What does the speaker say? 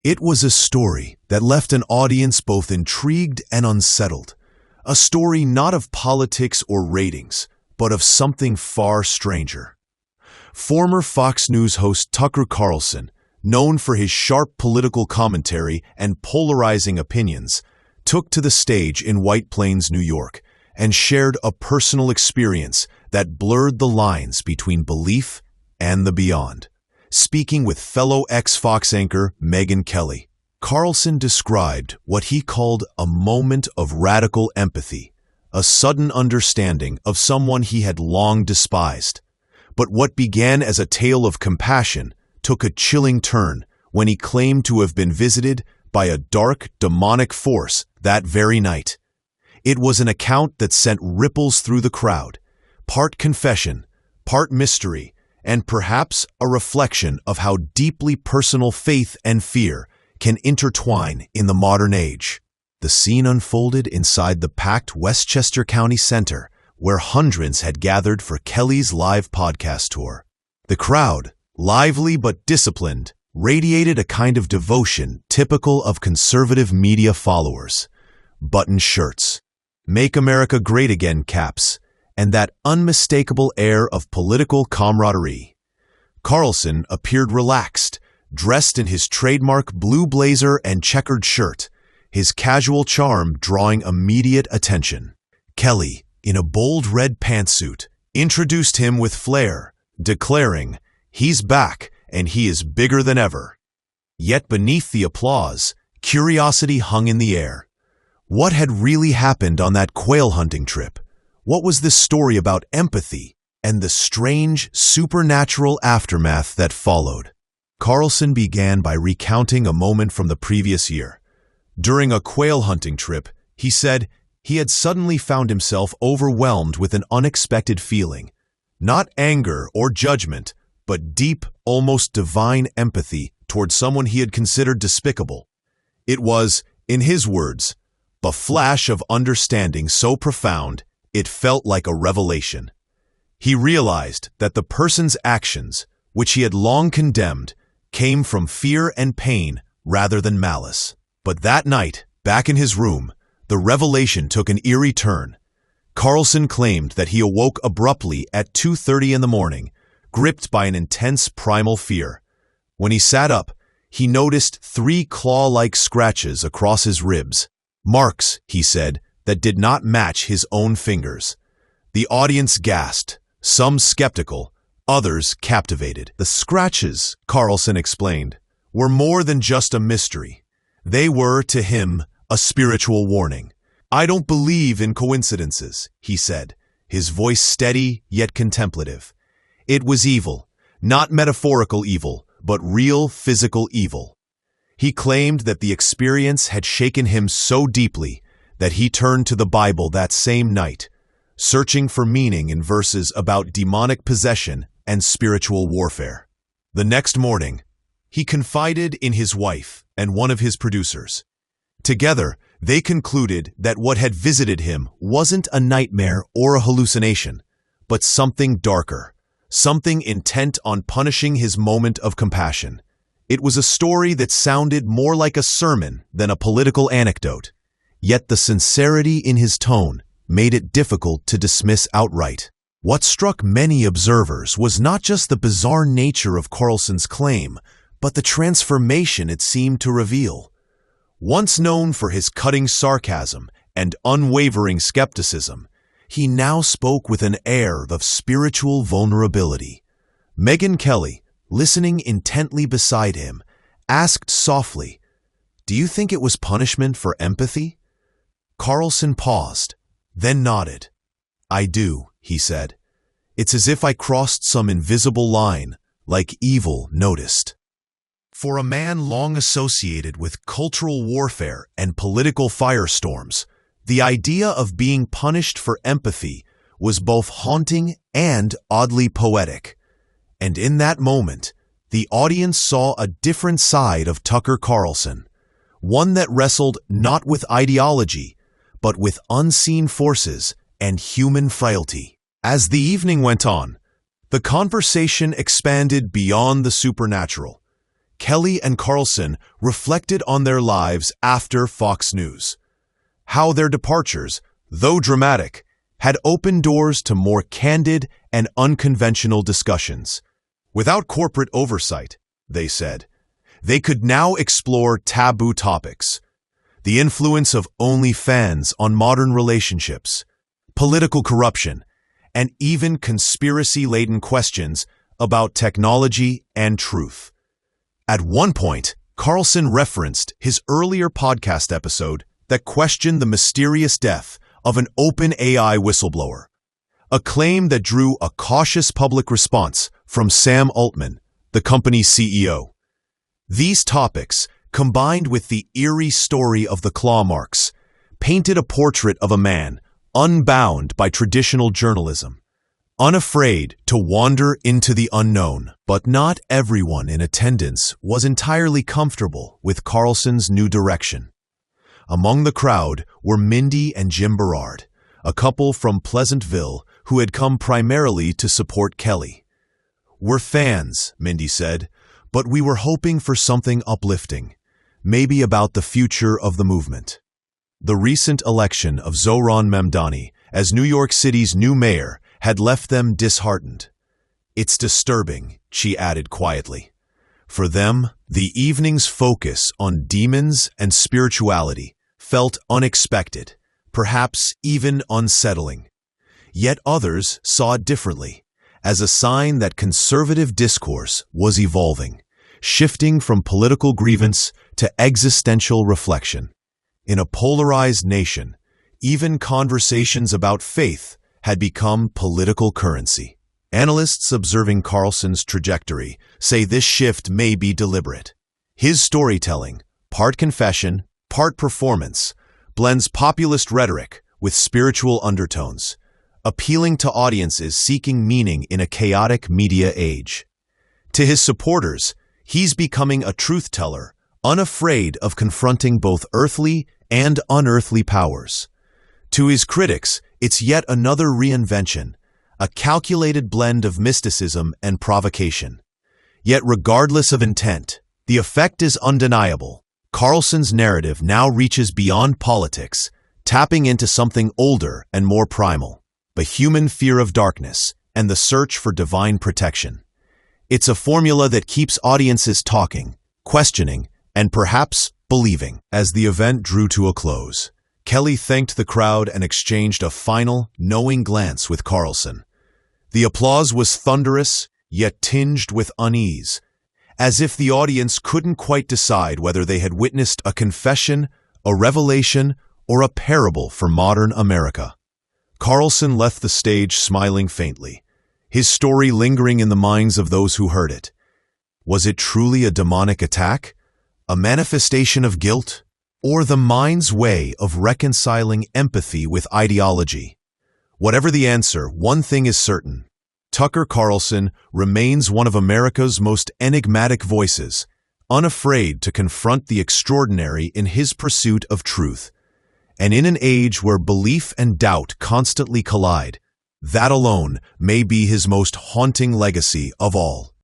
It was a story that left an audience both intrigued and unsettled. A story not of politics or ratings, but of something far stranger. Former Fox News host Tucker Carlson, known for his sharp political commentary and polarizing opinions, took to the stage in White Plains, New York, and shared a personal experience that blurred the lines between belief and the beyond. Speaking with fellow ex-Fox anchor Megyn Kelly, Carlson described what he called a moment of radical empathy, a sudden understanding of someone he had long despised. But what began as a tale of compassion took a chilling turn when he claimed to have been visited by a dark, demonic force that very night. It was an account that sent ripples through the crowd, part confession, part mystery, and perhaps a reflection of how deeply personal faith and fear can intertwine in the modern age. The scene unfolded inside the packed Westchester County Center, where hundreds had gathered for Kelly's live podcast tour. The crowd, lively but disciplined, radiated a kind of devotion typical of conservative media followers. Button shirts, "Make America Great Again" caps, and that unmistakable air of political camaraderie. Carlson appeared relaxed, dressed in his trademark blue blazer and checkered shirt, his casual charm drawing immediate attention. Kelly, in a bold red pantsuit, introduced him with flair, declaring, "He's back, and he is bigger than ever." Yet beneath the applause, curiosity hung in the air. What had really happened on that quail hunting trip? What was this story about empathy and the strange, supernatural aftermath that followed? Carlson began by recounting a moment from the previous year. During a quail hunting trip, he said he had suddenly found himself overwhelmed with an unexpected feeling. Not anger or judgment, but deep, almost divine empathy toward someone he had considered despicable. It was, in his words, a flash of understanding so profound it felt like a revelation. He realized that the person's actions, which he had long condemned, came from fear and pain rather than malice. But that night, back in his room, the revelation took an eerie turn. Carlson claimed that he awoke abruptly at 2:30 in the morning, gripped by an intense primal fear. When he sat up, he noticed 3 claw-like scratches across his ribs. Marks, he said, that did not match his own fingers. The audience gasped, some skeptical, others captivated. The scratches, Carlson explained, were more than just a mystery. They were, to him, a spiritual warning. "I don't believe in coincidences," he said, his voice steady yet contemplative. It was evil, not metaphorical evil, but real physical evil. He claimed that the experience had shaken him so deeply that he turned to the Bible that same night, searching for meaning in verses about demonic possession and spiritual warfare. The next morning, he confided in his wife and one of his producers. Together, they concluded that what had visited him wasn't a nightmare or a hallucination, but something darker, something intent on punishing his moment of compassion. It was a story that sounded more like a sermon than a political anecdote, yet the sincerity in his tone made it difficult to dismiss outright. What struck many observers was not just the bizarre nature of Carlson's claim, but the transformation it seemed to reveal. Once known for his cutting sarcasm and unwavering skepticism, he now spoke with an air of spiritual vulnerability. Megyn Kelly, listening intently beside him, asked softly, "Do you think it was punishment for empathy?" Carlson paused, then nodded. "I do," he said. "It's as if I crossed some invisible line, like evil noticed." For a man long associated with cultural warfare and political firestorms, the idea of being punished for empathy was both haunting and oddly poetic. And in that moment, the audience saw a different side of Tucker Carlson, one that wrestled not with ideology, but with unseen forces and human frailty. As the evening went on, the conversation expanded beyond the supernatural. Kelly and Carlson reflected on their lives after Fox News. How their departures, though dramatic, had opened doors to more candid and unconventional discussions. Without corporate oversight, they said, they could now explore taboo topics. The influence of OnlyFans on modern relationships, political corruption, and even conspiracy-laden questions about technology and truth. At one point, Carlson referenced his earlier podcast episode that questioned the mysterious death of an OpenAI whistleblower, a claim that drew a cautious public response from Sam Altman, the company's CEO. These topics, combined with the eerie story of the claw marks, painted a portrait of a man unbound by traditional journalism, unafraid to wander into the unknown. But not everyone in attendance was entirely comfortable with Carlson's new direction. Among the crowd were Mindy and Jim Berard, a couple from Pleasantville who had come primarily to support Kelly. "We're fans," Mindy said, "but we were hoping for something uplifting, maybe about the future of the movement." The recent election of Zohran Mamdani as New York City's new mayor had left them disheartened. "It's disturbing," she added quietly. For them, the evening's focus on demons and spirituality felt unexpected, perhaps even unsettling. Yet others saw it differently, as a sign that conservative discourse was evolving, shifting from political grievance to existential reflection. In a polarized nation, even conversations about faith had become political currency. Analysts observing Carlson's trajectory say this shift may be deliberate. His storytelling, part confession, part performance, blends populist rhetoric with spiritual undertones, appealing to audiences seeking meaning in a chaotic media age. To his supporters, he's becoming a truth-teller, unafraid of confronting both earthly and unearthly powers. To his critics, it's yet another reinvention, a calculated blend of mysticism and provocation. Yet regardless of intent, the effect is undeniable. Carlson's narrative now reaches beyond politics, tapping into something older and more primal, the human fear of darkness and the search for divine protection. It's a formula that keeps audiences talking, questioning, and perhaps believing. As the event drew to a close, Kelly thanked the crowd and exchanged a final, knowing glance with Carlson. The applause was thunderous, yet tinged with unease, as if the audience couldn't quite decide whether they had witnessed a confession, a revelation, or a parable for modern America. Carlson left the stage smiling faintly, his story lingering in the minds of those who heard it. Was it truly a demonic attack? A manifestation of guilt? Or the mind's way of reconciling empathy with ideology? Whatever the answer, one thing is certain. Tucker Carlson remains one of America's most enigmatic voices, unafraid to confront the extraordinary in his pursuit of truth. And in an age where belief and doubt constantly collide, that alone may be his most haunting legacy of all.